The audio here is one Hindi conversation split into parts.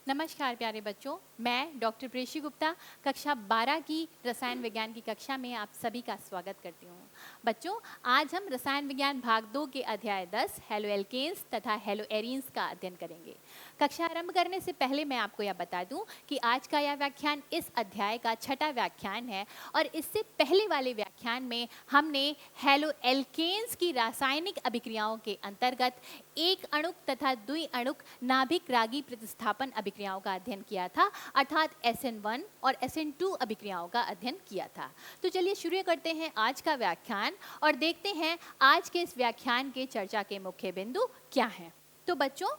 नमस्कार प्यारे बच्चों, मैं डॉक्टर प्रेषी गुप्ता कक्षा 12 की रसायन विज्ञान की कक्षा में आप सभी का स्वागत करती हूँ। बच्चों, आज हम रसायन विज्ञान भाग 2 के अध्याय 10 हेलो एल्केन्स तथा हेलो एरीन्स का अध्ययन करेंगे। कक्षा आरंभ करने से पहले मैं आपको यह बता दूं कि आज का यह व्याख्यान इस अध्याय का 6वां व्याख्यान है और इससे पहले वाले व्याख्यान में हमने हेलो एल्केन्स की रासायनिक अभिक्रियाओं के अंतर्गत एक अणुक तथा द्विअणुक नाभिक रागी प्रतिस्थापन अभिक्रियाओं का अध्ययन किया था, अर्थात SN1 और SN2 अभिक्रियाओं का अध्ययन किया था। तो चलिए शुरू करते हैं आज का व्याख्यान और देखते हैं आज के इस व्याख्यान के चर्चा के मुख्य बिंदु क्या हैं। तो बच्चों,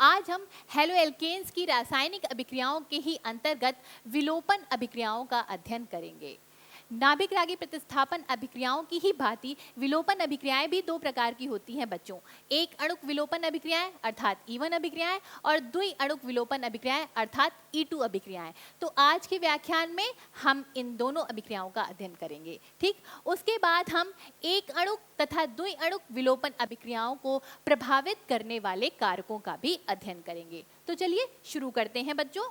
आज हम हेलो एल्केन्स की रासायनिक अभिक्रियाओं के ही अंतर्गत विलोपन अभिक्रियाओं का अध्ययन करेंगे। नाभिक रागी प्रतिस्थापन अभिक्रियाओं की ही भांति विलोपन अभिक्रियाएं भी दो प्रकार की होती हैं बच्चों, एक अणुक विलोपन अभिक्रियाएं अर्थात E1 अभिक्रियाएं और द्विअणुक विलोपन अभिक्रियाएं अर्थात E2 अभिक्रियाएं। तो आज के व्याख्यान में हम इन दोनों अभिक्रियाओं का अध्ययन करेंगे। ठीक, उसके बाद हम एक अणुक तथा द्विअणुक विलोपन अभिक्रियाओं को प्रभावित करने वाले कारकों का भी अध्ययन करेंगे। तो चलिए शुरू करते हैं बच्चों।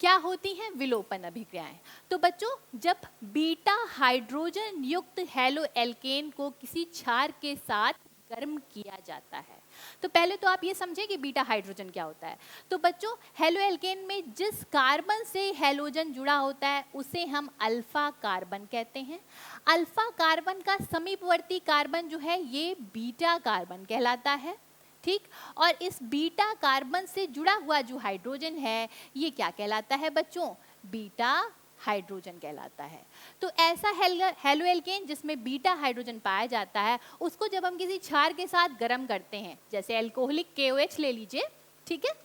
क्या होती हैं विलोपन अभिक्रियाएं? तो बच्चों, जब बीटा हाइड्रोजन युक्त हेलो एल्केन को किसी क्षार के साथ गर्म किया जाता है, तो पहले तो आप ये समझें कि बीटा हाइड्रोजन क्या होता है। तो बच्चों, हेलो एल्केन में जिस कार्बन से हैलोजन जुड़ा होता है उसे हम अल्फा कार्बन कहते हैं। अल्फा कार्बन का समीपवर्ती कार्बन जो है ये बीटा कार्बन कहलाता है। ठीक, और इस बीटा कार्बन से जुड़ा हुआ जो हाइड्रोजन है ये क्या कहलाता है बच्चों? बीटा हाइड्रोजन कहलाता है। तो ऐसा हेलो एल्केन जिसमें बीटा हाइड्रोजन पाया जाता है उसको जब हम किसी क्षार के साथ गर्म करते हैं, जैसे एल्कोहलिक KOH ले लीजिए, ठीक है,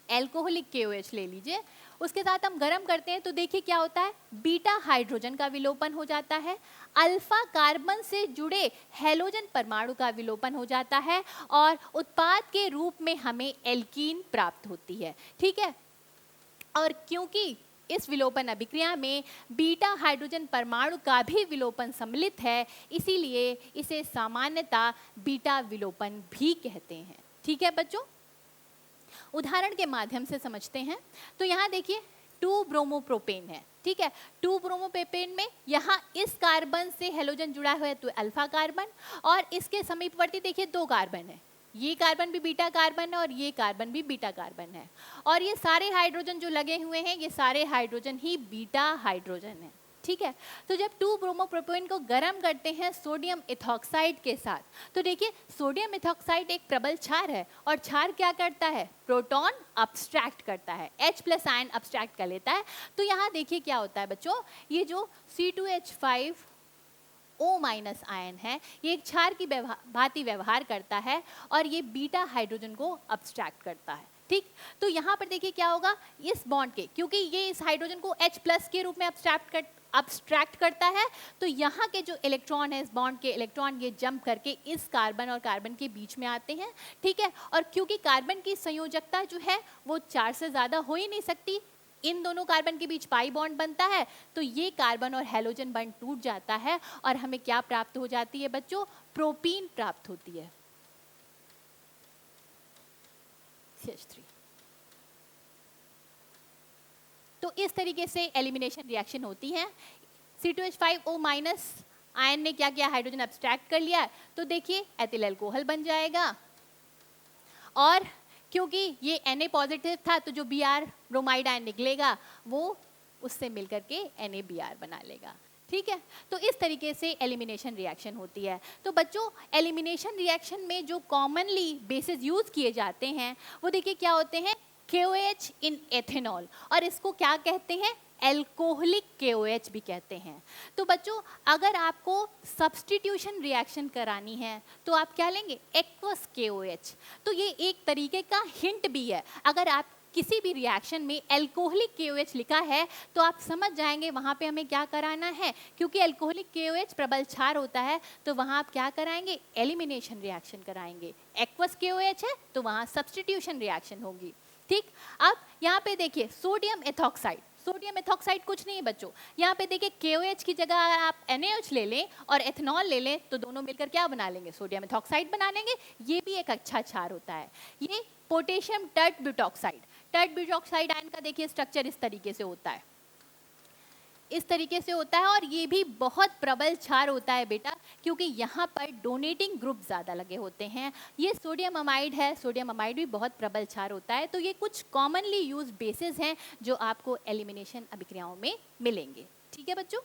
एल्कोहलिक KOH ले लीजिए, उसके साथ हम गर्म करते हैं तो देखिए क्या होता है, बीटा हाइड्रोजन का विलोपन हो जाता है, अल्फा कार्बन से जुड़े हैलोजन परमाणु का विलोपन हो जाता है और उत्पाद के रूप में हमें एल्कीन प्राप्त होती है। ठीक है, और क्योंकि इस विलोपन अभिक्रिया में बीटा हाइड्रोजन परमाणु का भी विलोपन सम्मिलित है, इसीलिए इसे सामान्यतः बीटा विलोपन भी कहते हैं। ठीक है बच्चों, उदाहरण के माध्यम से समझते हैं। तो यहाँ देखिए 2 ब्रोमोप्रोपेन है, ठीक है, 2 ब्रोमोप्रोपेन में यहाँ इस कार्बन से हैलोजन जुड़ा हुआ है तो अल्फा कार्बन, और इसके समीपवर्ती देखिए 2 कार्बन है, ये कार्बन भी बीटा कार्बन है और ये कार्बन भी बीटा कार्बन है, और ये सारे हाइड्रोजन जो लगे हुए हैं ये सारे हाइड्रोजन ही बीटा हाइड्रोजन है। ठीक है, तो जब 2 ब्रोमोप्रोपेन को गर्म करते हैं सोडियम इथॉक्साइड के साथ, तो देखिए सोडियम इथॉक्साइड एक प्रबल क्षार है और क्षार क्या करता है, प्रोटॉन अब्स्ट्रैक्ट करता है, H+ आयन अब्स्ट्रैक्ट कर लेता है। तो यहाँ देखिए क्या होता है बच्चों, ये जो C2H5O- आयन है ये एक क्षार की भांति व्यवहार करता है और ये बीटा हाइड्रोजन को अब्स्ट्रैक्ट करता है। ठीक, तो यहाँ पर देखिए क्या होगा, इस बॉन्ड के, क्योंकि ये इस हाइड्रोजन को H+ के रूप में अब्स्ट्रैक्ट करता है, तो यहाँ के जो इलेक्ट्रॉन है, इस बॉन्ड के इलेक्ट्रॉन ये जंप करके इस कार्बन और कार्बन के बीच में आते हैं। ठीक है, और क्योंकि कार्बन की संयोजकता जो है वो 4 से ज़्यादा हो ही नहीं सकती, इन दोनों कार्बन के बीच पाई बॉन्ड बनता है, तो ये कार्बन और हैलोजन बॉन्ड टूट जाता है और हमें क्या प्राप्त हो जाती है बच्चों, प्रोपीन प्राप्त होती है, CH3। तो इस तरीके से एलिमिनेशन रिएक्शन होती है। C2H5O- आयन ने क्या किया, हाइड्रोजन अब्स्ट्रैक्ट कर लिया, तो देखिए एथिल अल्कोहल बन जाएगा, और क्योंकि ये Na पॉजिटिव था तो जो Br ब्रोमाइड आयन निकलेगा वो उससे मिलकर के NaBr बना लेगा। ठीक है, तो इस तरीके से एलिमिनेशन रिएक्शन होती है। तो बच्चों, एलिमिनेशन रिएक्शन में जो कॉमनली बेसिस यूज किए जाते हैं वो देखिए क्या होते हैं, KOH इन एथेनॉल, और इसको क्या कहते हैं, एल्कोहलिक KOH भी कहते हैं। तो बच्चों, अगर आपको सब्स्टिट्यूशन रिएक्शन करानी है तो आप क्या लेंगे, एक्वस KOH। तो ये एक तरीके का हिंट भी है, अगर आप किसी भी रिएक्शन में एल्कोहलिक KOH लिखा है तो आप समझ जाएंगे वहाँ पे हमें क्या कराना है, क्योंकि एल्कोहलिक KOH प्रबल क्षार होता है तो वहाँ आप क्या कराएंगे, एलिमिनेशन रिएक्शन कराएंगे। एक्वस KOH है तो वहाँ सब्स्टिट्यूशन रिएक्शन होगी। ठीक, अब यहाँ पे देखिए सोडियम सोडियम एथॉक्साइड कुछ नहीं है बच्चों। यहाँ पे देखिए KOH की जगह अगर आप NaOH ले लें और एथेनॉल ले लें तो दोनों मिलकर क्या बना लेंगे, सोडियम एथॉक्साइड बना लेंगे। ये भी एक अच्छा क्षार होता है। ये potassium tert butoxide, tert butoxide ion का देखिए स्ट्रक्चर इस तरीके से होता है, इस तरीके से होता है। और ये भी बहुत प्रबल क्षार होता है बेटा, क्योंकि यहाँ पर डोनेटिंग ग्रुप ज़्यादा लगे होते हैं। ये सोडियम अमाइड है, सोडियम अमाइड भी बहुत प्रबल क्षार होता है। तो ये कुछ कॉमनली यूज बेसिस हैं जो आपको एलिमिनेशन अभिक्रियाओं में मिलेंगे। ठीक है बच्चों,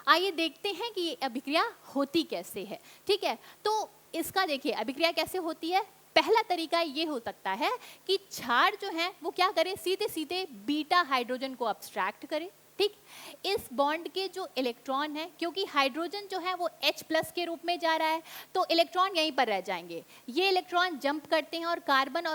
आइए देखते हैं कि ये अभिक्रिया होती कैसे है। ठीक है, तो इसका देखिए अभिक्रिया कैसे होती है। पहला तरीका ये हो सकता है कि क्षार जो है वो क्या करे, सीधे सीधे बीटा हाइड्रोजन को अब्स्ट्रैक्ट करे। ठीक, इस बॉन्ड के जो इलेक्ट्रॉन है, क्योंकि हाइड्रोजन जो है वो H+ के रूप में जा रहा है तो इलेक्ट्रॉन यहीं पर रह जाएंगे। ये इलेक्ट्रॉन जंप करते हैं और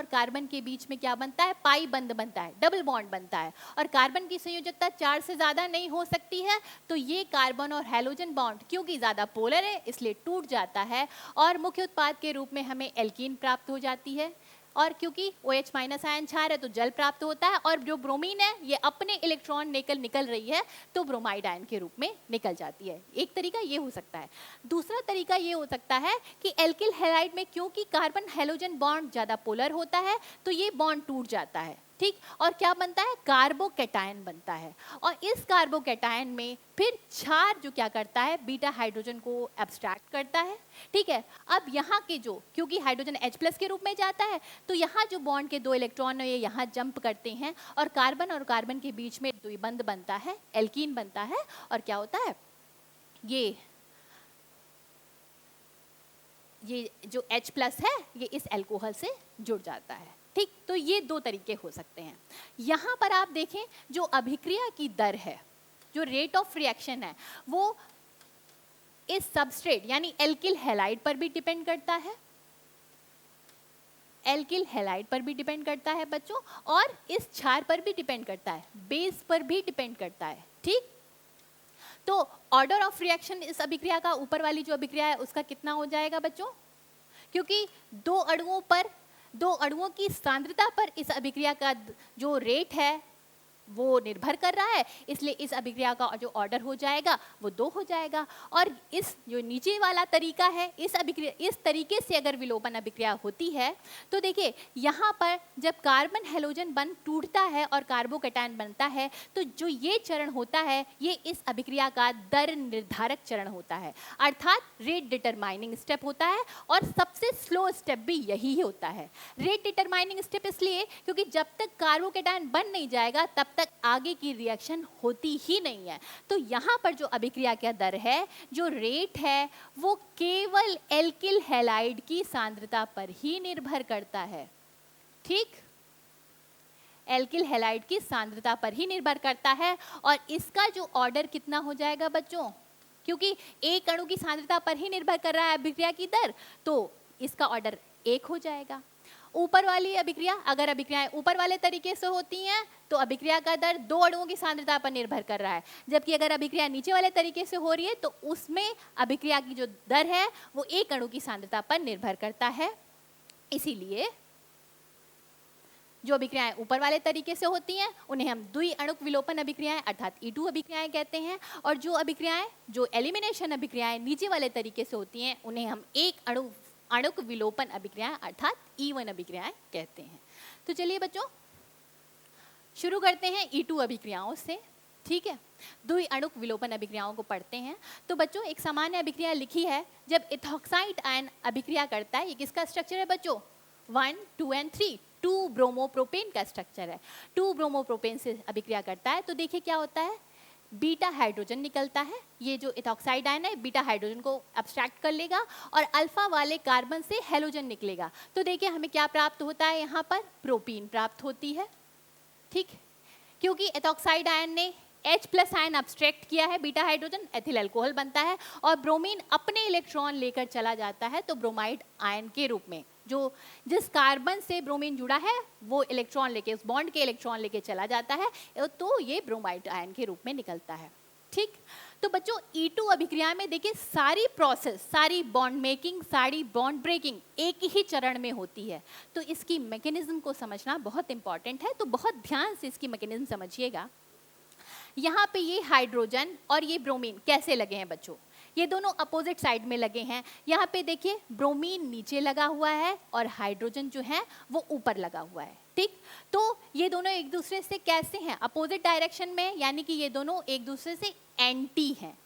कार्बन के बीच में क्या बनता है, पाई बंध बनता है, डबल बॉन्ड बनता है। और कार्बन की संयोजकता 4 से ज़्यादा नहीं हो सकती है, तो ये कार्बन और हैलोजन बॉन्ड क्योंकि ज़्यादा पोलर है इसलिए टूट जाता है और मुख्य उत्पाद के रूप में हमें एल्कीन प्राप्त हो जाती है। और क्योंकि OH- आयन क्षार है तो जल प्राप्त होता है, और जो ब्रोमीन है ये अपने इलेक्ट्रॉन लेकर निकल रही है तो ब्रोमाइड आयन के रूप में निकल जाती है। एक तरीका ये हो सकता है। दूसरा तरीका ये हो सकता है कि एल्किल हैलाइड में क्योंकि कार्बन हैलोजन बॉन्ड ज़्यादा पोलर होता है तो ये बॉन्ड टूट जाता है। ठीक, और क्या बनता है, कार्बोकैटायन बनता है। और इस कार्बोकैटायन में फिर क्षार जो क्या करता है, बीटा हाइड्रोजन को एब्स्ट्रैक्ट करता है। ठीक है, अब यहाँ के जो, क्योंकि हाइड्रोजन H+ के रूप में जाता है तो यहाँ जो बॉन्ड के 2 इलेक्ट्रॉन है ये यहाँ जंप करते हैं और कार्बन के बीच में द्विबंध बनता है, एल्कीन बनता है। और क्या होता है, ये जो H+ है ये इस एल्कोहल से जुड़ जाता है। ठीक, तो ये 2 तरीके हो सकते हैं। यहाँ पर आप देखें जो अभिक्रिया की दर है, जो रेट ऑफ रिएक्शन है, वो इस सबस्ट्रेट यानी एल्किल हैलाइड पर भी डिपेंड करता है, एल्किल हैलाइड पर भी डिपेंड करता है बच्चों, और इस क्षार पर भी डिपेंड करता है, बेस पर भी डिपेंड करता है। ठीक, तो ऑर्डर ऑफ रिएक्शन इस अभिक्रिया का, ऊपर वाली जो अभिक्रिया है उसका कितना हो जाएगा बच्चों, क्योंकि 2 अणुओं की सांद्रता पर इस अभिक्रिया का जो रेट है वो निर्भर कर रहा है, इसलिए इस अभिक्रिया का जो ऑर्डर हो जाएगा वो 2 हो जाएगा। और इस जो नीचे वाला तरीका है, इस तरीके से अगर विलोपन अभिक्रिया होती है तो देखिए यहाँ पर जब कार्बन हैलोजन बंध टूटता है और कार्बोकैटायन बनता है तो जो ये चरण होता है ये इस अभिक्रिया का दर निर्धारक चरण होता है, अर्थात रेट डिटरमाइनिंग स्टेप होता है। और सबसे स्लो स्टेप भी यही होता है, रेट डिटरमाइनिंग स्टेप, इसलिए क्योंकि जब तक कार्बोकैटायन बन नहीं जाएगा तब तक आगे की रिएक्शन होती ही नहीं है। तो यहाँ पर जो अभिक्रिया का दर है, जो रेट है, वो केवल एल्किल हैलाइड की सांद्रता पर ही निर्भर करता है। ठीक, एल्किल हैलाइड की सांद्रता पर ही निर्भर करता है। और इसका जो ऑर्डर कितना हो जाएगा बच्चों, क्योंकि एक अणु की सांद्रता पर ही निर्भर कर रहा है अभिक्रिया की दर, तो इसका ऑर्डर 1 हो जाएगा। ऊपर वाली अभिक्रिया, अगर अभिक्रियाएं ऊपर वाले तरीके से होती हैं तो अभिक्रिया का दर 2 अणुओं की सांद्रता पर निर्भर कर रहा है, जबकि अगर अभिक्रिया नीचे वाले तरीके से हो रही है तो उसमें अभिक्रिया की जो दर है वो 1 अणु की सांद्रता पर निर्भर करता है। इसीलिए जो अभिक्रियाएं ऊपर वाले तरीके से होती हैं उन्हें हम द्विअणुक विलोपन अभिक्रियाएं अर्थात E2 अभिक्रियाएं कहते हैं, और जो अभिक्रियाएं, जो एलिमिनेशन अभिक्रियाएं नीचे वाले तरीके से होती हैं उन्हें हम अणुक विलोपन अभिक्रियाएं अर्थात E1 अभिक्रियाएं कहते हैं। तो चलिए बच्चों शुरू करते हैं E2 अभिक्रियाओं से। ठीक है, द्विअणुक विलोपन अभिक्रियाओं को पढ़ते हैं। तो बच्चों एक सामान्य अभिक्रिया लिखी है, जब इथॉक्साइड आयन अभिक्रिया करता है, ये किसका स्ट्रक्चर है बच्चों, 1, 2 और 3, 2 ब्रोमोप्रोपेन का स्ट्रक्चर है। 2 ब्रोमोप्रोपेन से अभिक्रिया करता है तो देखिए क्या होता है, बीटा हाइड्रोजन निकलता है। ये जो इथॉक्साइड आयन है बीटा हाइड्रोजन को एब्स्ट्रैक्ट कर लेगा और अल्फा वाले कार्बन से हैलोजन निकलेगा। तो देखिए हमें क्या प्राप्त होता है, यहाँ पर प्रोपीन प्राप्त होती है। ठीक, क्योंकि इथॉक्साइड आयन ने H+ आयन एब्स्ट्रैक्ट किया है, बीटा हाइड्रोजन एथिल अल्कोहल बनता है और ब्रोमीन अपने इलेक्ट्रॉन लेकर चला जाता है तो ब्रोमाइड आयन के रूप में, जो जिस कार्बन से ब्रोमीन जुड़ा है वो इलेक्ट्रॉन लेके, उस बॉन्ड के इलेक्ट्रॉन लेके चला जाता है तो ये ब्रोमाइड आयन के रूप में निकलता है। ठीक, तो बच्चों E2 अभिक्रिया में देखिए सारी प्रोसेस, सारी बॉन्ड मेकिंग, सारी बॉन्ड ब्रेकिंग एक ही चरण में होती है। तो इसकी मैकेनिज्म को समझना बहुत इंपॉर्टेंट है, तो बहुत ध्यान से इसकी मैकेनिज्म समझिएगा। यहाँ पे ये हाइड्रोजन और ये ब्रोमीन कैसे लगे हैं बच्चों, ये दोनों अपोजिट साइड में लगे हैं। यहाँ पे देखिए ब्रोमीन नीचे लगा हुआ है और हाइड्रोजन जो है वो ऊपर लगा हुआ है, ठीक। तो ये दोनों एक दूसरे से कैसे हैं, अपोजिट डायरेक्शन में, यानी कि ये दोनों एक दूसरे से एंटी हैं।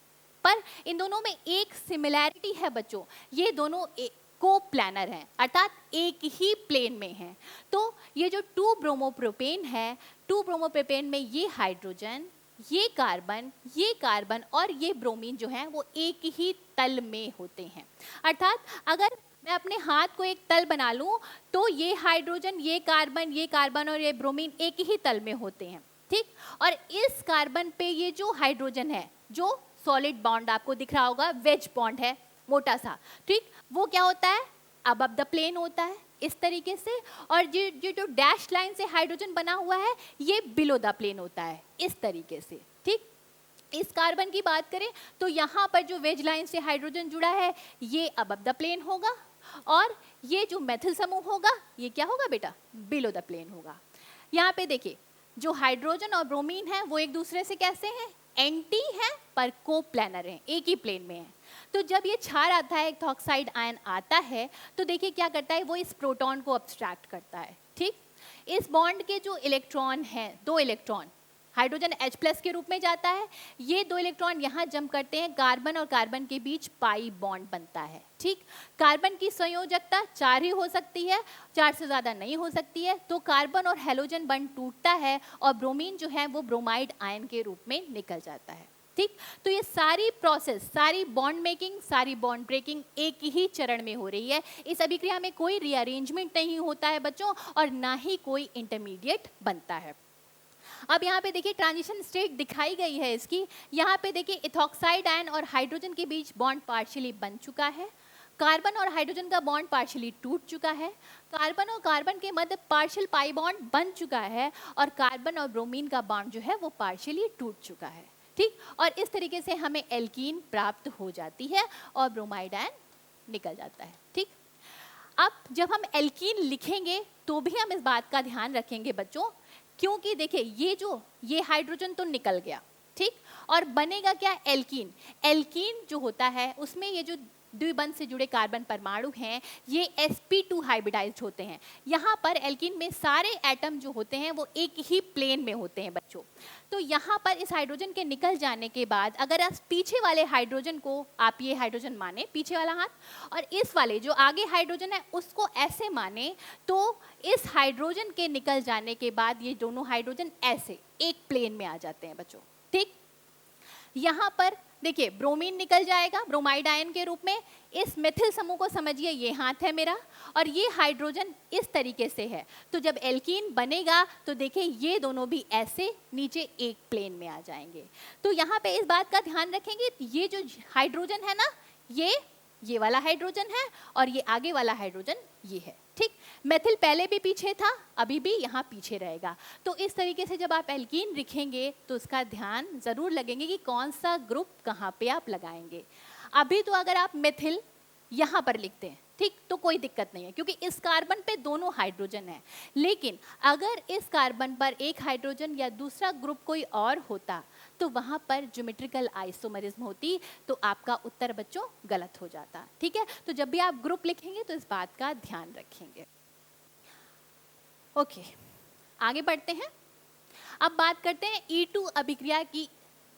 पर इन दोनों में एक सिमिलैरिटी है बच्चों, ये दोनों को प्लानर हैं, अर्थात एक ही प्लेन में हैं। तो ये जो 2 ब्रोमोप्रोपेन है, 2 ब्रोमोप्रोपेन में ये हाइड्रोजन, ये कार्बन और ये ब्रोमीन जो है वो एक ही तल में होते हैं। अर्थात अगर मैं अपने हाथ को एक तल बना लूं तो ये हाइड्रोजन, ये कार्बन और ये ब्रोमीन एक ही तल में होते हैं, ठीक। और इस कार्बन पे ये जो हाइड्रोजन है, जो सॉलिड बॉन्ड आपको दिख रहा होगा, वेज बॉन्ड है मोटा सा, ठीक, वो क्या होता है, अबव द प्लेन होता है इस तरीके से। और ये जो डैश लाइन से हाइड्रोजन बना हुआ है ये बिलो द प्लेन होता है इस तरीके से, ठीक। इस कार्बन की बात करें तो यहाँ पर जो वेज लाइन से हाइड्रोजन जुड़ा है ये अबव द प्लेन होगा, और ये जो मेथिल समूह होगा ये क्या होगा बेटा, बिलो द प्लेन होगा। यहाँ पे देखिए जो हाइड्रोजन और ब्रोमीन है वो एक दूसरे से कैसे हैं, एंटी हैं पर कोप्लानर हैं, एक ही प्लेन में हैं। तो जब ये क्षार आता है, इथॉक्साइड आयन आता है, तो देखिए क्या करता है, वो इस प्रोटॉन को अब्स्ट्रैक्ट करता है, ठीक। इस बॉन्ड के जो इलेक्ट्रॉन हैं, 2 इलेक्ट्रॉन, हाइड्रोजन H+ के रूप में जाता है, ये 2 इलेक्ट्रॉन यहाँ जंप करते हैं, कार्बन और कार्बन के बीच पाई बॉन्ड बनता है, ठीक। कार्बन की संयोजकता 4 ही हो सकती है, 4 से ज़्यादा नहीं हो सकती है। तो कार्बन और हैलोजन बॉन्ड टूटता है और ब्रोमीन जो है वो ब्रोमाइड आयन के रूप में निकल जाता है, ठीक। तो ये सारी प्रोसेस, सारी बॉन्ड मेकिंग, सारी बॉन्ड ब्रेकिंग एक ही चरण में हो रही है। इस अभिक्रिया में कोई रीअरेंजमेंट नहीं होता है बच्चों, और ना ही कोई इंटरमीडिएट बनता है। अब यहाँ पे देखिए ट्रांजिशन स्टेट दिखाई गई है इसकी। यहाँ पे देखिए इथॉक्साइड आयन और हाइड्रोजन के बीच बॉन्ड पार्शियली बन चुका है, कार्बन और हाइड्रोजन का बॉन्ड पार्शियली टूट चुका है, कार्बन और कार्बन के मध्य पार्शियल पाई बॉन्ड बन चुका है, और कार्बन और ब्रोमीन का बॉन्ड जो है वो पार्शियली टूट चुका है, ठीक। और इस तरीके से हमें एल्कीन प्राप्त हो जाती है और ब्रोमाइड आयन निकल जाता है, ठीक। अब जब हम एल्कीन लिखेंगे तो भी हम इस बात का ध्यान रखेंगे बच्चों, क्योंकि देखिए ये हाइड्रोजन तो निकल गया, ठीक, और बनेगा क्या, एल्कीन। एल्कीन जो होता है उसमें ये जो द्विबंध से जुड़े कार्बन परमाणु हैं ये sp2 हाइब्रिडाइज्ड होते हैं। यहाँ पर एल्कीन में सारे एटम जो होते हैं वो एक ही प्लेन में होते हैं बच्चों। तो यहाँ पर इस हाइड्रोजन के निकल जाने के बाद अगर आप पीछे वाले हाइड्रोजन को, आप ये हाइड्रोजन माने पीछे वाला हाथ, और इस वाले जो आगे हाइड्रोजन है उसको ऐसे माने, तो इस हाइड्रोजन के निकल जाने के बाद ये दोनों हाइड्रोजन ऐसे एक प्लेन में आ जाते हैं बच्चों, ठीक। यहाँ पर देखिए ब्रोमीन निकल जाएगा ब्रोमाइड आयन के रूप में। इस मेथिल समूह को समझिए, ये हाथ है मेरा और ये हाइड्रोजन इस तरीके से है। तो जब एल्कीन बनेगा तो देखिए ये दोनों भी ऐसे नीचे एक प्लेन में आ जाएंगे। तो यहाँ पे इस बात का ध्यान रखेंगे, ये जो हाइड्रोजन है ना, ये वाला हाइड्रोजन है और ये आगे वाला हाइड्रोजन ये है, ठीक। मेथिल पहले भी पीछे था, अभी भी यहाँ पीछे रहेगा। तो इस तरीके से जब आप एल्कीन लिखेंगे तो उसका ध्यान जरूर लगेंगे कि कौन सा ग्रुप कहाँ पे आप लगाएंगे। अभी तो अगर आप मेथिल यहाँ पर लिखते हैं, ठीक, तो कोई दिक्कत नहीं है क्योंकि इस कार्बन पे दोनों हाइड्रोजन है। लेकिन अगर इस कार्बन पर एक हाइड्रोजन या दूसरा ग्रुप कोई और होता तो वहाँ पर ज्योमेट्रिकल आइसोमरिज्म होती, तो आपका उत्तर बच्चों गलत हो जाता, ठीक है। तो जब भी आप ग्रुप लिखेंगे तो इस बात का ध्यान रखेंगे। ओके, आगे बढ़ते हैं। अब बात करते हैं E2 अभिक्रिया की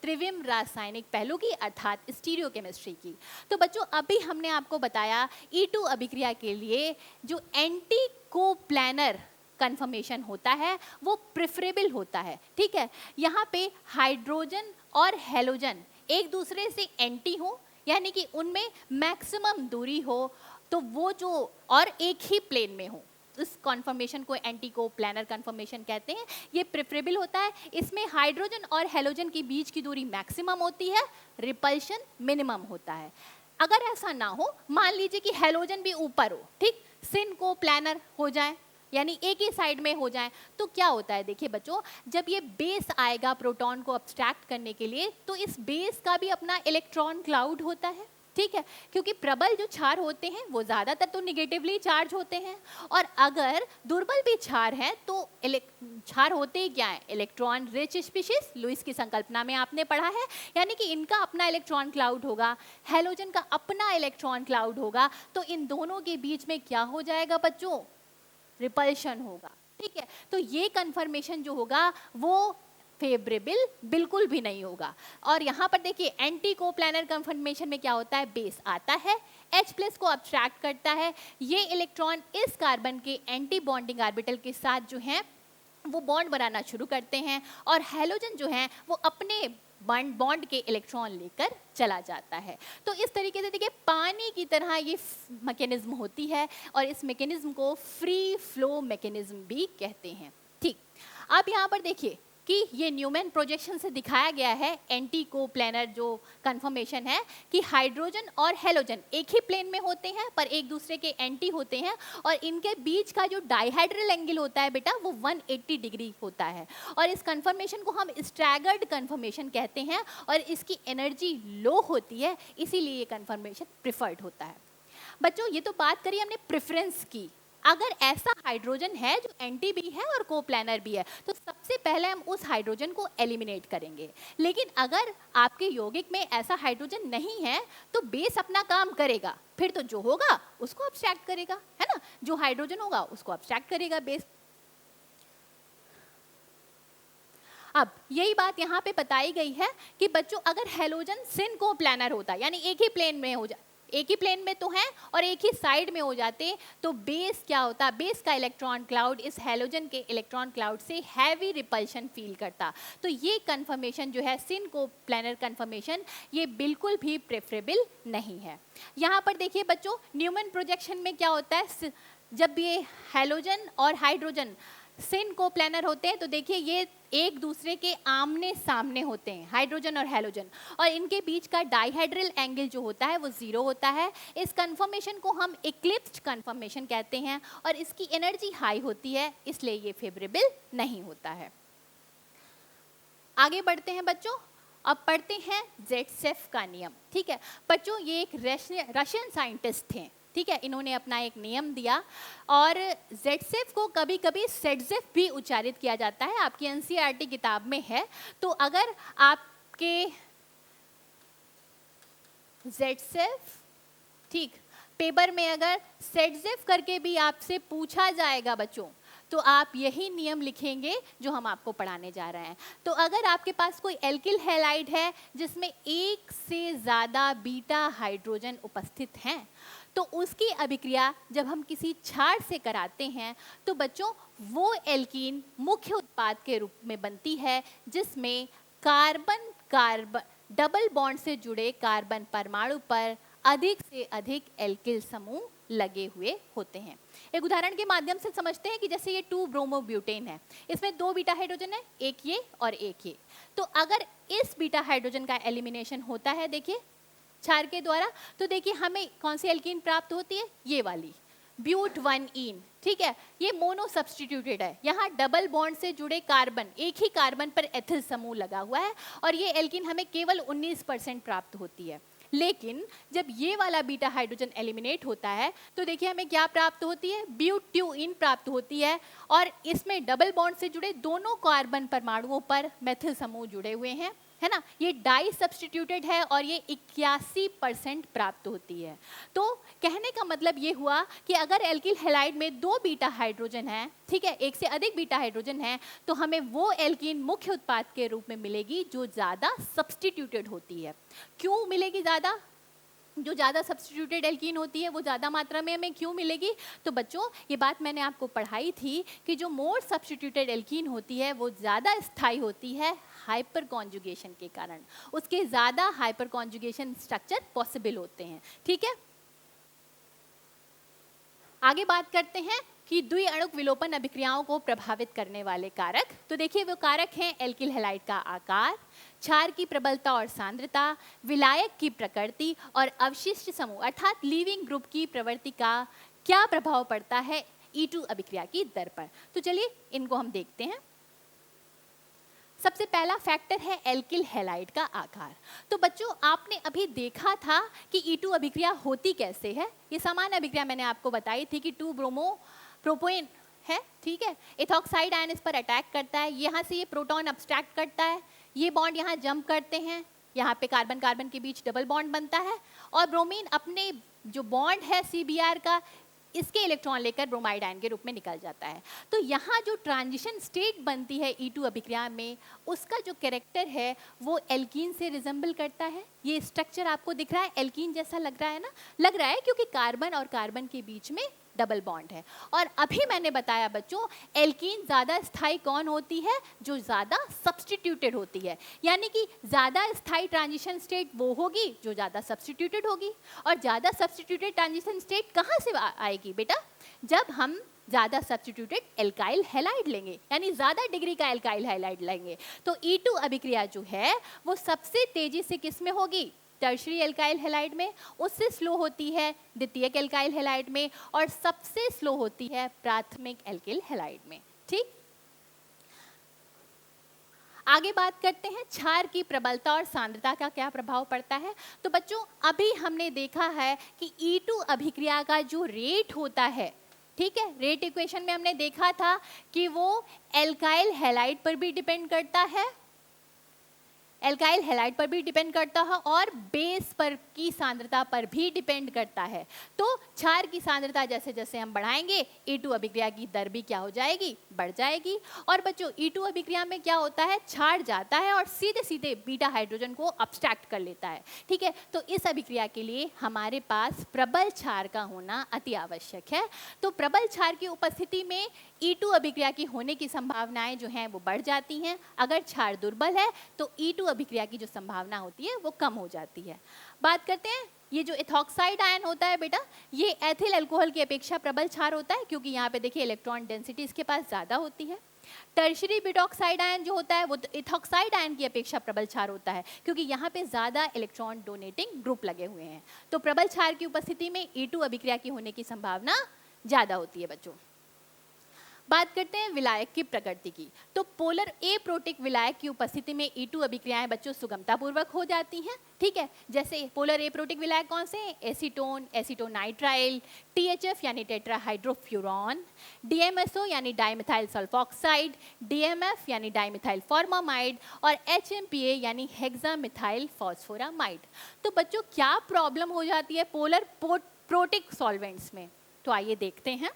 त्रिविम रासायनिक पहलू की, अर्थात स्टीरियोकेमिस्ट्री की। तो बच्चों अभी हमने आपको बताया E2 अभिक्रिया के लिए जो एंटी कोप्लानर कन्फर्मेशन होता है वो प्रेफरेबल होता है, ठीक है। यहाँ पे हाइड्रोजन और हेलोजन एक दूसरे से एंटी हो, यानी कि उनमें मैक्सिमम दूरी हो, तो वो जो और एक ही प्लेन में हो, इस कॉन्फर्मेशन को एंटी कोप्लानर कन्फर्मेशन कहते हैं। ये प्रेफरेबल होता है। इसमें हाइड्रोजन और हेलोजन के बीच की दूरी मैक्सिमम होती है, रिपल्शन मिनिमम होता है। अगर ऐसा ना हो, मान लीजिए कि हेलोजन भी ऊपर हो, ठीक, सिन कोप्लानर हो जाए, यानी एक ही साइड में हो जाएं, तो क्या होता है देखिए बच्चों, जब ये बेस आएगा प्रोटॉन को अब्स्ट्रैक्ट करने के लिए, तो इस बेस का भी अपना इलेक्ट्रॉन क्लाउड होता है, ठीक है, क्योंकि प्रबल जो क्षार होते हैं वो ज़्यादातर तो निगेटिवली चार्ज होते हैं, और अगर दुर्बल भी क्षार हैं तो क्षार होते ही क्या है, इलेक्ट्रॉन रिच स्पीशीज, लुईस की संकल्पना में आपने पढ़ा है, यानी कि इनका अपना इलेक्ट्रॉन क्लाउड होगा, हैलोजन का अपना इलेक्ट्रॉन क्लाउड होगा, तो इन दोनों के बीच में क्या हो जाएगा बच्चों, रिपल्शन होगा, ठीक है। तो ये कन्फर्मेशन जो होगा वो फेवरेबल बिल्कुल भी नहीं होगा। और यहाँ पर देखिए एंटी कोप्लानर कन्फर्मेशन में क्या होता है, बेस आता है, H+ को अब्स्ट्रैक्ट करता है, ये इलेक्ट्रॉन इस कार्बन के एंटी बॉन्डिंग ऑर्बिटल के साथ जो है वो बॉन्ड बनाना शुरू करते हैं, और हैलोजन जो है वो अपने बॉन्ड के इलेक्ट्रॉन लेकर चला जाता है। तो इस तरीके से देखिए पानी की तरह ये मैकेनिज्म होती है, और इस मैकेनिज्म को फ्री फ्लो मैकेनिज्म भी कहते हैं, ठीक। अब यहाँ पर देखिए कि ये न्यूमैन प्रोजेक्शन से दिखाया गया है एंटी कोप्लानर जो कन्फर्मेशन है, कि हाइड्रोजन और हेलोजन एक ही प्लेन में होते हैं पर एक दूसरे के एंटी होते हैं, और इनके बीच का जो डाइहाइड्रल एंगल होता है बेटा वो 180 डिग्री होता है, और इस कन्फर्मेशन को हम स्टैगर्ड कन्फर्मेशन कहते हैं, और इसकी एनर्जी लो होती है, इसीलिए ये कन्फर्मेशन प्रिफर्ड होता है। बच्चों ये तो बात करी हमने प्रेफरेंस की, अगर ऐसा हाइड्रोजन है जो एंटी भी है और कोप्लानर भी है, तो सबसे पहले हम उस हाइड्रोजन को एलिमिनेट करेंगे। लेकिन अगर आपके यौगिक में ऐसा हाइड्रोजन नहीं है तो बेस अपना काम करेगा, फिर तो जो होगा उसको अब्स्ट्रैक्ट करेगा, है ना, जो हाइड्रोजन होगा उसको अब्स्ट्रैक्ट करेगा बेस। अब यही बात यहाँ पे बताई गई है कि बच्चों अगर हेलोजन सिन कोप्लानर होता, यानी एक ही प्लेन में हो जाए, एक ही प्लेन में तो हैं और एक ही साइड में हो जाते, तो बेस क्या होता, बेस का इलेक्ट्रॉन क्लाउड इस हैलोजन के इलेक्ट्रॉन क्लाउड से हैवी रिपल्शन फील करता। तो ये कन्फर्मेशन जो है सिन कोप्लानर कन्फर्मेशन, ये बिल्कुल भी प्रेफरेबल नहीं है। यहाँ पर देखिए बच्चों न्यूमैन प्रोजेक्शन में क्या होता है, जब ये हैलोजन और हाइड्रोजन सिन कोप्लानर होते हैं तो देखिए ये एक दूसरे के आमने सामने होते हैं, हाइड्रोजन और हैलोजन, और इनके बीच का डाइहाइड्रल एंगल जो होता है वो 0 होता है। इस कन्फर्मेशन को हम इक्लिप्स्ड कन्फर्मेशन कहते हैं, और इसकी एनर्जी हाई होती है, इसलिए ये फेवरेबल नहीं होता है। आगे बढ़ते हैं बच्चों, अब पढ़ते हैं जेटसेफ का नियम, ठीक है बच्चों, ये एक रशियन साइंटिस्ट थे, ठीक है, इन्होंने अपना एक नियम दिया, और जेटसेफ को कभी कभी सेटजेफ भी उच्चारित किया जाता है, आपकी एनसीईआरटी किताब में है। तो अगर आपके जेटसेफ, ठीक, पेपर में अगर सेटजेफ करके भी आपसे पूछा जाएगा बच्चों, तो आप यही नियम लिखेंगे जो हम आपको पढ़ाने जा रहे हैं। तो अगर आपके पास कोई एल्किल हैलाइड है जिसमें एक से ज़्यादा बीटा हाइड्रोजन उपस्थित हैं, तो उसकी अभिक्रिया जब हम किसी क्षार से कराते हैं तो बच्चों वो एल्कीन मुख्य उत्पाद के रूप में बनती है, जिसमें कार्बन कार्बन डबल बॉन्ड से जुड़े कार्बन परमाणु पर अधिक से अधिक एल्किल समूह लगे हुए होते हैं। एक उदाहरण के माध्यम से समझते हैं कि जैसे ये 2 ब्रोमोब्यूटेन है, इसमें 2 बीटा हाइड्रोजन है, एक ये और एक ये। तो अगर इस बीटा हाइड्रोजन का एलिमिनेशन होता है देखिए क्षार के द्वारा, तो देखिए हमें कौन सी एल्कीन प्राप्त होती है, ये वाली ब्यूट 1ईन, ठीक है, ये मोनो सब्सटीट्यूटेड है, यहाँ डबल बॉन्ड से जुड़े कार्बन, एक ही कार्बन पर एथिल समूह लगा हुआ है, और ये एल्कीन हमें केवल 19% प्राप्त होती है। लेकिन जब ये वाला बीटा हाइड्रोजन एलिमिनेट होता है तो देखिए हमें क्या प्राप्त होती है, ब्यूट्यूइन प्राप्त होती है, और इसमें डबल बॉन्ड से जुड़े दोनों कार्बन परमाणुओं पर मेथिल समूह जुड़े हुए हैं, है ना, ये डाई सब्सटीट्यूटेड है और ये 81% प्राप्त होती है। तो कहने का मतलब ये हुआ कि अगर एल्किल हैलाइड में 2 बीटा हाइड्रोजन है, ठीक है, एक से अधिक बीटा हाइड्रोजन है, तो हमें वो एल्कीन मुख्य उत्पाद के रूप में मिलेगी जो ज़्यादा सब्सटीट्यूटेड होती है। क्यों मिलेगी ज़्यादा, जो ज़्यादा सब्सटीट्यूटेड एल्कीन होती है वो ज़्यादा मात्रा में हमें क्यों मिलेगी, तो बच्चों ये बात मैंने आपको पढ़ाई थी कि जो मोर सब्सटीट्यूटेड एल्कीन होती है वो ज़्यादा स्थायी होती है हाइपर कॉन्जुगेशन के कारण, उसके ज़्यादा हाइपर कॉन्जुगेशन स्ट्रक्चर पॉसिबल होते हैं, ठीक है। आगे बात करते हैं कि द्विअणुक विलोपन अभिक्रियाओं को प्रभावित करने वाले कारक। तो देखिए वो कारक हैं एल्किल हैलाइड का आकार, क्षार की प्रबलता और सांद्रता, विलायक की प्रकृति और अवशिष्ट समूह अर्थात लीविंग ग्रुप की प्रवृत्ति का क्या प्रभाव पड़ता है E2 अभिक्रिया की दर पर। तो चलिए इनको हम देखते हैं। सबसे पहला फैक्टर है एल्किल हैलाइड का आकार। तो बच्चों आपने अभी देखा था कि E2 अभिक्रिया होती कैसे है। ये सामान्य अभिक्रिया मैंने आपको बताई थी कि 2 ब्रोमो प्रोपोइन है, ठीक है, इथॉक्साइड आयन इस पर अटैक करता है, यहाँ से ये प्रोटॉन अब्स्ट्रैक्ट करता है, ये बॉन्ड यहाँ जंप करते हैं, यहाँ पे कार्बन कार्बन के बीच डबल बॉन्ड बनता है और ब्रोमीन अपने जो बॉन्ड है CBr का इसके इलेक्ट्रॉन लेकर ब्रोमाइड आयन के रूप में निकल जाता है। तो यहाँ जो ट्रांजिशन स्टेट बनती है E2 अभिक्रिया में, उसका जो कैरेक्टर है वो एल्कीन से रिजेंबल करता है। ये स्ट्रक्चर आपको दिख रहा है, एल्कीन जैसा लग रहा है ना, लग रहा है क्योंकि कार्बन और कार्बन के बीच में डबल बॉन्ड है। और अभी मैंने बताया बच्चों, एल्कीन ज़्यादा स्थायी कौन होती है, जो ज़्यादा सब्स्टिट्यूटेड होती है, यानी कि ज़्यादा स्थायी ट्रांजिशन स्टेट वो होगी जो ज़्यादा सब्स्टिट्यूटेड होगी। और ज़्यादा सब्स्टिट्यूटेड ट्रांजिशन स्टेट कहाँ से आएगी बेटा, जब हम ज़्यादा सब्स्टिट्यूटेड एल्काइल हैलाइड लेंगे, यानी ज़्यादा डिग्री का एल्काइल हैलाइड लेंगे। तो E2 अभिक्रिया जो है वो सबसे तेज़ी से किस में होगी, टर्शरी एल्काइल हैलाइड में, उससे स्लो होती है द्वितीयक एल्काइल हैलाइड में, और सबसे स्लो होती है प्राथमिक एल्किल हैलाइड में। ठीक, आगे बात करते हैं क्षार की प्रबलता और सांद्रता का क्या प्रभाव पड़ता है। तो बच्चों अभी हमने देखा है कि E2 अभिक्रिया का जो रेट होता है, ठीक है, रेट इक्वेशन में हमने देखा था कि वो एल्काइल हैलाइड पर भी डिपेंड करता है, एल्काइल हैलाइड पर भी डिपेंड करता है और बेस पर की सांद्रता पर भी डिपेंड करता है। तो क्षार की सांद्रता जैसे जैसे हम बढ़ाएंगे E2 अभिक्रिया की दर भी क्या हो जाएगी, बढ़ जाएगी। और बच्चों E2 अभिक्रिया में क्या होता है, क्षार जाता है और सीधे सीधे बीटा हाइड्रोजन को अब्स्ट्रैक्ट कर लेता है, ठीक है। तो इस अभिक्रिया के लिए हमारे पास प्रबल क्षार का होना अति आवश्यक है। तो प्रबल क्षार की उपस्थिति में E2 अभिक्रिया की होने की संभावनाएं जो हैं वो बढ़ जाती हैं। अगर क्षार दुर्बल है तो E2 अभिक्रिया की जो संभावना होती है वो कम हो जाती है। बात करते हैं, ये जो इथॉक्साइड आयन होता है बेटा, ये एथिल अल्कोहल की अपेक्षा प्रबल क्षार होता है, क्योंकि यहाँ पे देखिए इलेक्ट्रॉन डेंसिटी इसके पास ज़्यादा होती है। टर्शरी ब्यूटॉक्साइड आयन जो होता है वो इथॉक्साइड आयन की अपेक्षा प्रबल क्षार होता है, क्योंकि यहाँ पे ज़्यादा इलेक्ट्रॉन डोनेटिंग ग्रुप लगे हुए हैं। तो प्रबल क्षार की उपस्थिति में E2 अभिक्रिया की होने की संभावना ज़्यादा होती है बच्चों। बात करते हैं विलायक की प्रकृति की। तो पोलर एप्रोटिक विलायक की उपस्थिति में E2 अभिक्रियाएं बच्चों सुगमतापूर्वक हो जाती हैं, ठीक है। जैसे पोलर एप्रोटिक विलायक कौन से हैं, एसीटोन, एसीटोनाइट्राइल, THF यानी टेट्राहाइड्रोफ्यूरॉन, DMSO यानी डाइमिथाइल सल्फॉक्साइड, DMF यानी डाइमिथाइल फॉर्मामाइड और HMPA यानी हेक्सामिथाइल फॉस्फोरामाइड। तो बच्चों क्या प्रॉब्लम हो जाती है पोलर प्रोटिक सॉल्वेंट्स में, तो आइए देखते हैं।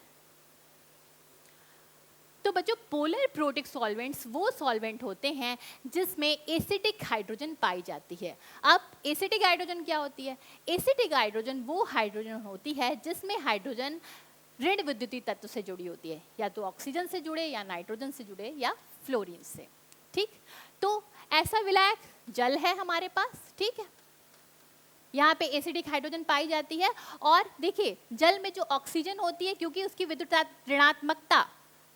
तो बच्चों पोलर प्रोटिक सॉल्वेंट्स वो सॉल्वेंट होते हैं जिसमें एसिटिक हाइड्रोजन पाई जाती है। अब एसिटिक हाइड्रोजन क्या होती है, एसिटिक हाइड्रोजन वो हाइड्रोजन होती है जिसमें हाइड्रोजन ऋण विद्युतीय तत्व से जुड़ी होती है, या तो ऑक्सीजन से जुड़े या नाइट्रोजन से जुड़े या फ्लोरीन से, ठीक। तो ऐसा विलायक जल है हमारे पास, ठीक है, यहाँ पे एसिडिक हाइड्रोजन पाई जाती है। और देखिए जल में जो ऑक्सीजन होती है, क्योंकि उसकी विद्युत ऋणात्मकता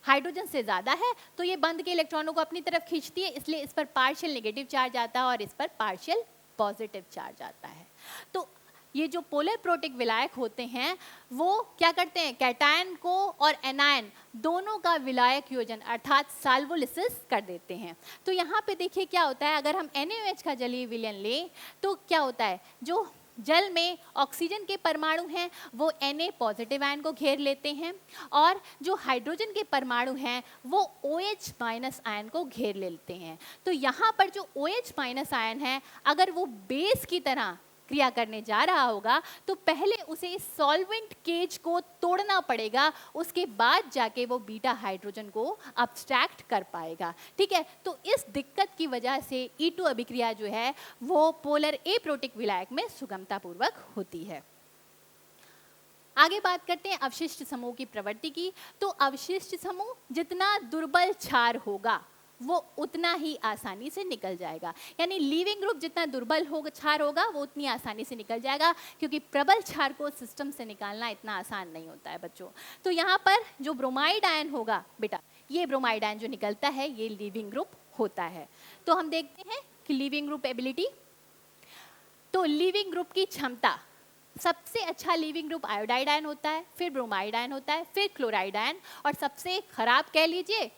हाइड्रोजन से ज़्यादा है, तो ये बंद के इलेक्ट्रॉनों को अपनी तरफ खींचती है, इसलिए इस पर पार्शियल नेगेटिव चार्ज आता है और इस पर पार्शियल पॉजिटिव चार्ज आता है। तो ये जो पोलर प्रोटिक विलायक होते हैं वो क्या करते हैं, कैटायन को और एनायन दोनों का विलायक योजन अर्थात साल्वोलिसिस कर देते हैं। तो यहाँ पे देखिए क्या होता है, अगर हम NaOH का जलीय विलयन लें तो क्या होता है, जो जल में ऑक्सीजन के परमाणु हैं वो Na पॉजिटिव आयन को घेर लेते हैं, और जो हाइड्रोजन के परमाणु हैं वो OH माइनस आयन को घेर लेते हैं। तो यहाँ पर जो OH माइनस आयन है, अगर वो बेस की तरह क्रिया करने जा रहा होगा तो पहले उसे इस सॉल्वेंट केज को तोड़ना पड़ेगा, उसके बाद जाके वो बीटा हाइड्रोजन को अब्स्ट्रैक्ट कर पाएगा, ठीक है। तो इस दिक्कत की वजह से E2 अभिक्रिया जो है वो पोलर एप्रोटिक विलायक में सुगमतापूर्वक होती है। आगे बात करते हैं अवशिष्ट समूह की प्रवृत्ति की। तो अवशिष्ट समूह जितना दुर्बल क्षार होगा वो उतना ही आसानी से निकल जाएगा, यानी लीविंग ग्रुप जितना दुर्बल क्षार होगा वो उतनी आसानी से निकल जाएगा, क्योंकि प्रबल क्षार को सिस्टम से निकालना इतना आसान नहीं होता है बच्चों। तो यहाँ पर जो ब्रोमाइड आयन होगा बेटा, ये ब्रोमाइड आयन जो निकलता है ये लीविंग ग्रुप होता है। तो हम देखते हैं कि लीविंग ग्रुप एबिलिटी, तो लीविंग ग्रुप की क्षमता सबसे अच्छा लिविंग ग्रुप आयोडाइड आयन होता है, फिर ब्रोमाइड आयन होता है, फिर क्लोराइड आयन, और सबसे खराब कह लीजिए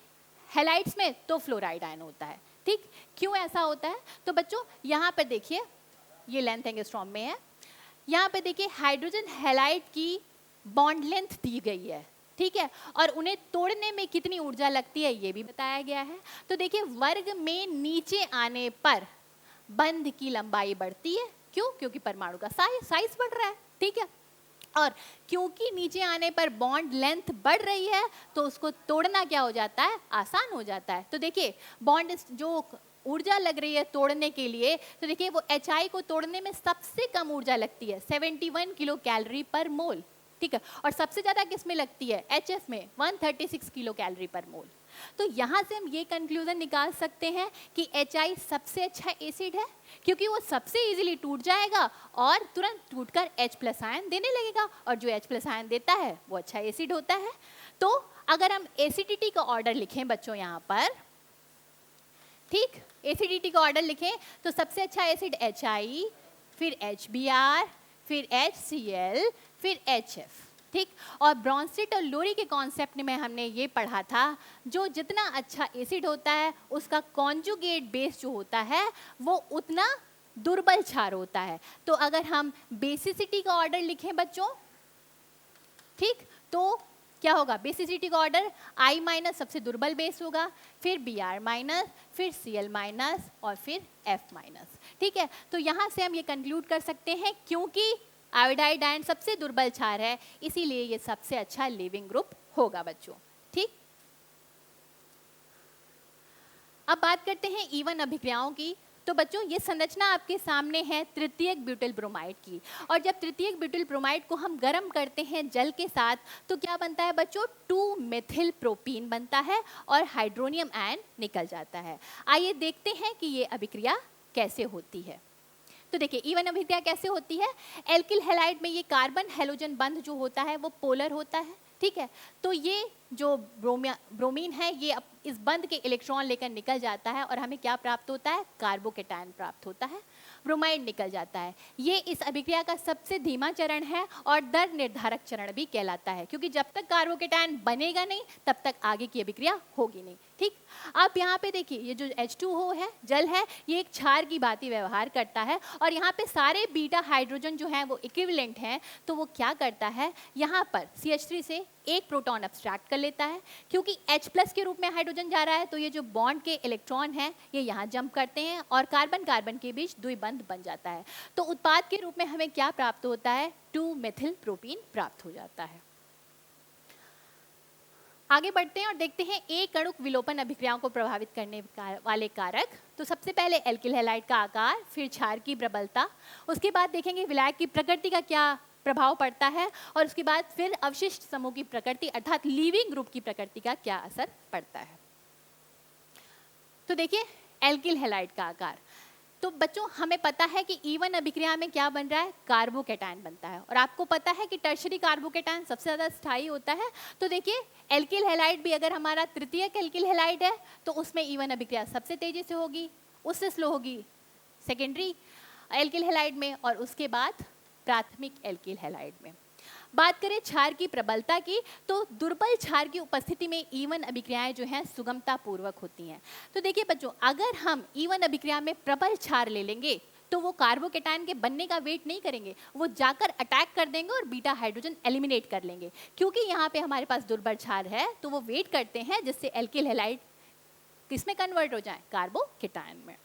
हैलाइड्स में तो फ्लोराइड आयन होता है। ठीक, क्यों ऐसा होता है? तो बच्चों यहाँ पर देखिए, ये लेंथ एंगस्ट्रॉम में है, यहाँ पे देखिए हाइड्रोजन हैलाइड की बॉन्ड लेंथ दी गई है, ठीक है, और उन्हें तोड़ने में कितनी ऊर्जा लगती है ये भी बताया गया है। तो देखिए वर्ग में नीचे आने पर बंध की लंबाई बढ़ती है, क्यों? क्योंकि परमाणु का साइज बढ़ रहा है, ठीक है, और क्योंकि नीचे आने पर बॉन्ड लेंथ बढ़ रही है तो उसको तोड़ना क्या हो जाता है? आसान हो जाता है। तो देखिए बॉन्ड जो ऊर्जा लग रही है तोड़ने के लिए, तो देखिए वो HI को तोड़ने में सबसे कम ऊर्जा लगती है 71 किलो कैलोरी पर मोल, ठीक है, और सबसे ज्यादा किस में लगती है? HF में 136 किलो कैलोरी पर मोल। तो यहाँ से हम ये कंक्लूजन निकाल सकते हैं कि HI सबसे अच्छा एसिड है, क्योंकि वो सबसे इजीली टूट जाएगा और तुरंत टूटकर H+ आयन देने लगेगा, और जो H+ आयन देता है वो अच्छा एसिड होता है। तो अगर हम एसिडिटी का ऑर्डर लिखें बच्चों यहाँ पर, ठीक, एसिडिटी का ऑर्डर लिखें तो सबसे अच्छा एसिड HI, फिर HBr, फिर HCl, फिर HF, ठीक, और ब्रॉन्स्टेड और लोरी के कॉन्सेप्ट में हमने ये पढ़ा था, जो जितना अच्छा एसिड होता है उसका कॉन्जुगेट बेस जो होता है वो उतना दुर्बल क्षार होता है। तो अगर हम बेसिसिटी का ऑर्डर लिखें बच्चों, ठीक, तो क्या होगा? बेसिसिटी का ऑर्डर I- सबसे दुर्बल बेस होगा, फिर Br-, फिर Cl- और फिर F-, ठीक है। तो यहाँ से हम ये कंक्लूड कर सकते हैं क्योंकि आयोडाइड आयन सबसे दुर्बल क्षार है, इसीलिए ये सबसे अच्छा लिविंग ग्रुप होगा बच्चों, ठीक। अब बात करते हैं इवन अभिक्रियाओं की। तो बच्चों ये संरचना आपके सामने है तृतीयक ब्यूटिल ब्रोमाइड की, और जब तृतीयक ब्यूटिल ब्रोमाइड को हम गर्म करते हैं जल के साथ तो क्या बनता है बच्चों? 2-मेथिल प्रोपीन बनता है और हाइड्रोनियम आयन निकल जाता है। आइए देखते हैं कि ये अभिक्रिया कैसे होती है। तो देखिए इवन अभिक्रिया कैसे होती है। एल्किल हैलाइड में ये कार्बन हैलोजन बंध जो होता है वो पोलर होता है, ठीक है। तो ये जो ब्रोमीन है ये इस बंध के इलेक्ट्रॉन लेकर निकल जाता है और हमें क्या प्राप्त होता है? कार्बोकेटायन प्राप्त होता है, ब्रोमाइड निकल जाता है। ये इस अभिक्रिया का सबसे धीमा चरण है और दर निर्धारक चरण भी कहलाता है, क्योंकि जब तक कार्बोकेटायन बनेगा नहीं तब तक आगे की अभिक्रिया होगी नहीं, ठीक। अब यहाँ पे देखिए ये जो H2O है, जल है, ये एक क्षार की भांति व्यवहार करता है और यहाँ पे सारे बीटा हाइड्रोजन जो हैं वो इक्विवेलेंट हैं। तो वो क्या करता है, यहाँ पर CH3 से एक प्रोटॉन अब्स्ट्रैक्ट कर लेता है, क्योंकि H+ के रूप में हाइड्रोजन जा रहा है तो ये जो बॉन्ड के इलेक्ट्रॉन हैं ये यहाँ जंप करते हैं और कार्बन कार्बन के बीच द्विबंध बन जाता है। तो उत्पाद के रूप में हमें क्या प्राप्त होता है? 2-मेथिल प्रोपीन प्राप्त हो जाता है। आगे बढ़ते हैं और देखते हैं एक अणुक विलोपन अभिक्रियाओं को प्रभावित करने वाले कारक। तो सबसे पहले एल्किल हैलाइड का आकार, फिर क्षार की प्रबलता, उसके बाद देखेंगे विलायक की प्रकृति का क्या प्रभाव पड़ता है, और उसके बाद फिर अवशिष्ट समूह की प्रकृति अर्थात लीविंग ग्रुप की प्रकृति का क्या असर पड़ता है। तो देखिए एल्किल हैलाइड का आकार। तो बच्चों हमें पता है कि इवन अभिक्रिया में क्या बन रहा है? कार्बोकेटायन बनता है, और आपको पता है कि टर्शरी कार्बोकेटायन सबसे ज्यादा स्थायी होता है। तो देखिए एल्किल हैलाइड भी अगर हमारा तृतीयक एल्किल हैलाइड है तो उसमें इवन अभिक्रिया सबसे तेजी से होगी, उससे स्लो होगी सेकेंडरी एल्किल हैलाइड में, और उसके बाद प्राथमिक एल्किल हैलाइड में। बात करें क्षार की प्रबलता की, तो दुर्बल क्षार की उपस्थिति में इवन अभिक्रियाएं जो हैं सुगमता पूर्वक होती हैं। तो देखिए बच्चों अगर हम इवन अभिक्रिया में प्रबल क्षार ले लेंगे तो वो कार्बोकेटायन के बनने का वेट नहीं करेंगे, वो जाकर अटैक कर देंगे और बीटा हाइड्रोजन एलिमिनेट कर लेंगे। क्योंकि यहाँ पे हमारे पास दुर्बल क्षार है तो वो वेट करते हैं जिससे एल्किल हैलाइड किसमें कन्वर्ट हो जाए? कार्बोकेटायन में।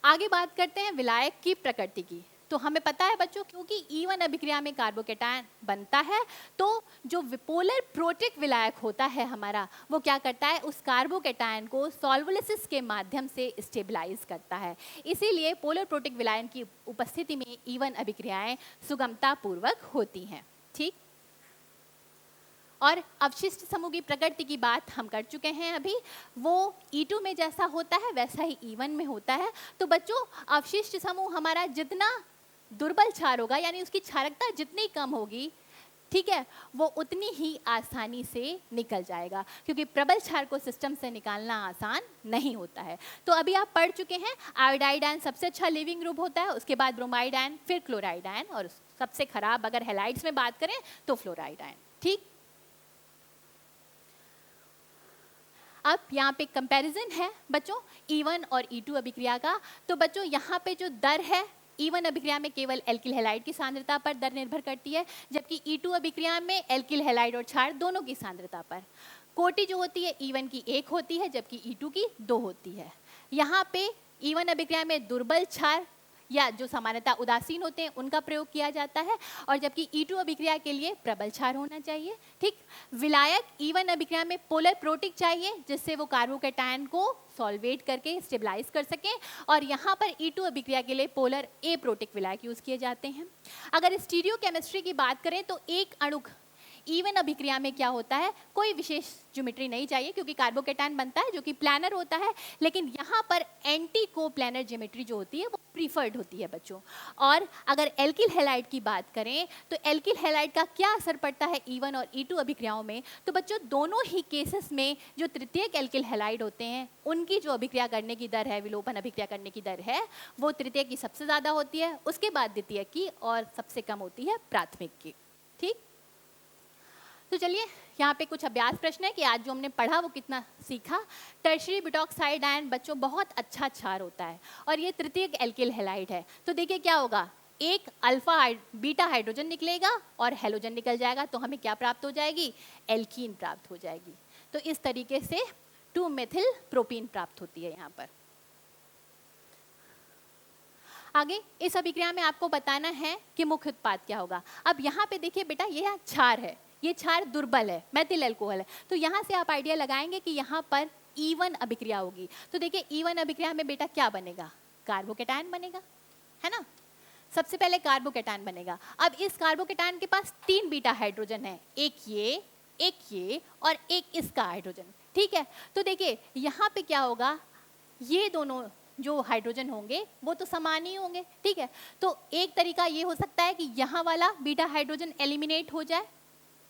आगे बात करते हैं विलायक की प्रकृति की। तो हमें पता है बच्चों क्योंकि इवन अभिक्रिया में कार्बोकेटायन बनता है तो जो पोलर प्रोटिक विलायक होता है हमारा, वो क्या करता है? उस कार्बोकेटायन को सॉल्वोलिसिस के माध्यम से स्टेबलाइज करता है। इसीलिए पोलर प्रोटिक विलायन की उपस्थिति में इवन अभिक्रियाएं सुगमता पूर्वक होती हैं, ठीक। और अवशिष्ट समूह की प्रकृति की बात हम कर चुके हैं अभी, वो E2 में जैसा होता है वैसा ही E1 में होता है। तो बच्चों अवशिष्ट समूह हमारा जितना दुर्बल क्षार होगा, यानी उसकी क्षारकता जितनी कम होगी, ठीक है, वो उतनी ही आसानी से निकल जाएगा, क्योंकि प्रबल क्षार को सिस्टम से निकालना आसान नहीं होता है। तो अभी आप पढ़ चुके हैं आयोडाइड आयन सबसे अच्छा लिविंग ग्रुप होता है, उसके बाद ब्रोमाइड आयन, फिर क्लोराइड आयन, और सबसे खराब अगर हैलाइड्स में बात करें तो फ्लोराइड आयन। ठीक, अब यहाँ पे कंपैरिजन है बच्चों E1 और E2 अभिक्रिया का। तो बच्चों यहाँ पे जो दर है, E1 अभिक्रिया में केवल एल्किल हैलाइड की सांद्रता पर दर निर्भर करती है, जबकि E2 अभिक्रिया में एल्किल हैलाइड और क्षार दोनों की सांद्रता पर। कोटि जो होती है E1 की 1 होती है, जबकि E2 की 2 होती है। यहाँ पे E1 अभिक्रिया में दुर्बल क्षार या जो सामान्यतः उदासीन होते हैं उनका प्रयोग किया जाता है, और जबकि E2 अभिक्रिया के लिए प्रबल क्षार होना चाहिए। ठीक, विलायक E1 अभिक्रिया में पोलर प्रोटिक चाहिए, जिससे वो कार्बोकैटायन को सॉल्वेट करके स्टेबलाइज कर सकें, और यहाँ पर E2 अभिक्रिया के लिए पोलर ए प्रोटिक विलायक यूज किए जाते हैं। अगर स्टीरियोकेमिस्ट्री की बात करें तो एक अणु E1 अभिक्रिया में क्या होता है, कोई विशेष ज्योमेट्री नहीं चाहिए, क्योंकि कार्बोकैटायन बनता है जो कि प्लानर होता है, लेकिन यहाँ पर एंटी को प्लानर ज्योमेट्री जो होती है वो प्रीफर्ड होती है बच्चों। और अगर एल्किल हैलाइड की बात करें तो एल्किल हैलाइड का क्या असर पड़ता है E1 और E2 अभिक्रियाओं में, तो बच्चों दोनों ही केसेस में जो तृतीयक एल्किल हैलाइड होते हैं उनकी जो अभिक्रिया करने की दर है, विलोपन अभिक्रिया करने की दर है, वो तृतीयक की सबसे ज़्यादा होती है, उसके बाद द्वितीयक की, और सबसे कम होती है प्राथमिक की। ठीक, तो चलिए यहाँ पे कुछ अभ्यास प्रश्न है कि आज जो हमने पढ़ा वो कितना सीखा। टर्शरी बुटॉक्साइड आयन बच्चों बहुत अच्छा क्षार होता है, और ये तृतीयक एल्किल हैलाइड है। तो देखिए क्या होगा, एक बीटा हाइड्रोजन निकलेगा और हेलोजन निकल जाएगा, तो हमें क्या प्राप्त हो जाएगी, एल्कीन प्राप्त हो जाएगी। तो इस तरीके से 2 मेथिल प्रोपीन प्राप्त होती है यहाँ पर। आगे इस अभिक्रिया में आपको बताना है कि मुख्य उत्पाद क्या होगा। अब यहाँ पे देखिए बेटा, यह क्षार है, ये क्षार दुर्बल है, मेथिल अल्कोहल है, तो यहाँ से आप आइडिया लगाएंगे कि यहाँ पर E1 अभिक्रिया होगी। तो देखिए E1 अभिक्रिया में बेटा क्या बनेगा, कार्बोकैटायन बनेगा, है ना। सबसे पहले कार्बोकैटायन बनेगा। अब इस कार्बोकैटायन के पास 3 बीटा हाइड्रोजन है, एक ये और एक इसका हाइड्रोजन। ठीक है, तो देखिए यहाँ पे क्या होगा, ये दोनों जो हाइड्रोजन होंगे वो तो समान ही होंगे। ठीक है, तो एक तरीका ये हो सकता है कि यहाँ वाला बीटा हाइड्रोजन एलिमिनेट हो जाए,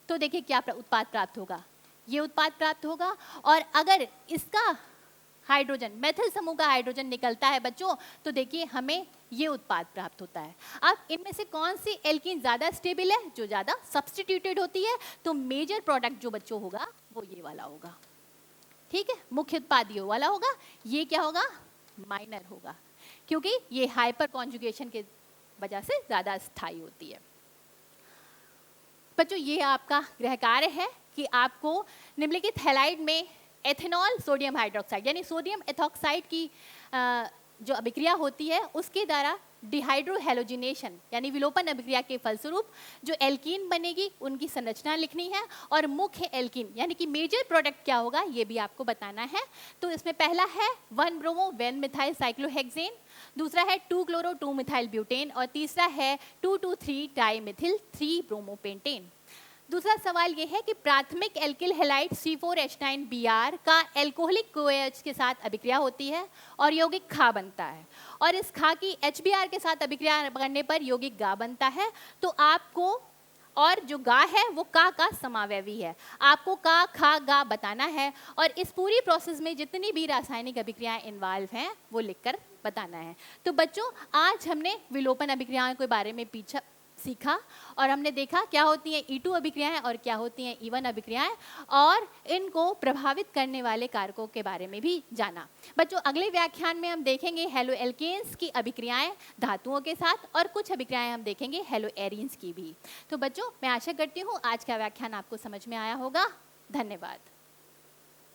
तो देखिए क्या उत्पाद प्राप्त होगा, ये उत्पाद प्राप्त होगा। और अगर इसका हाइड्रोजन, मेथिल समूह का हाइड्रोजन निकलता है बच्चों, तो देखिए हमें ये उत्पाद प्राप्त होता है। अब इनमें से कौन सी एल्कीन ज़्यादा स्टेबल है, जो ज़्यादा सब्स्टिट्यूटेड होती है, तो मेजर प्रोडक्ट जो बच्चों होगा वो ये वाला होगा। ठीक है, मुख्य उत्पाद ये वाला होगा, ये क्या होगा, माइनर होगा, क्योंकि ये हाइपर कॉन्जुगेशन के वजह से ज़्यादा स्थायी होती है। बच्चों ये आपका गृह कार्य है कि आपको निम्नलिखित हैलाइड में एथेनॉल सोडियम हाइड्रोक्साइड यानी सोडियम एथॉक्साइड की जो अभिक्रिया होती है उसके द्वारा डिहाइड्रोहेलोजिनेशन यानी विलोपन अभिक्रिया के फलस्वरूप जो एल्कीन बनेगी उनकी संरचना लिखनी है, और मुख्य एल्कीन यानी कि मेजर प्रोडक्ट क्या होगा ये भी आपको बताना है। तो इसमें पहला है 1 ब्रोमो 1 मिथाइल साइक्लोहेक्सेन, दूसरा है 2 क्लोरो 2 मिथाइल ब्यूटेन, और तीसरा है 2,2,3 डाइमिथिल 3 ब्रोमोपेंटेन। दूसरा सवाल ये है कि प्राथमिक एल्किल हैलाइड C4H9Br का एल्कोहलिक कोएच के साथ अभिक्रिया होती है और यौगिक खा बनता है, और इस खा की HBr के साथ अभिक्रिया करने पर यौगिक गा बनता है। तो आपको, और जो गा है वो का समावयवी है, आपको का खा गा बताना है, और इस पूरी प्रोसेस में जितनी भी रासायनिक अभिक्रियाएं इन्वॉल्व हैं वो लिखकर बताना है। तो बच्चों आज हमने विलोपन अभिक्रियाओं के बारे में सीखा, और हमने देखा क्या होती हैं E2 अभिक्रियाएं और क्या होती हैं E1 अभिक्रियाएं, और इनको प्रभावित करने वाले कारकों के बारे में भी जाना। बच्चों अगले व्याख्यान में हम देखेंगे हेलो एल्केन्स की अभिक्रियाएं धातुओं के साथ, और कुछ अभिक्रियाएं हम देखेंगे हेलो एरीन्स की भी। तो बच्चों मैं आशा करती हूँ आज का व्याख्यान आपको समझ में आया होगा। धन्यवाद।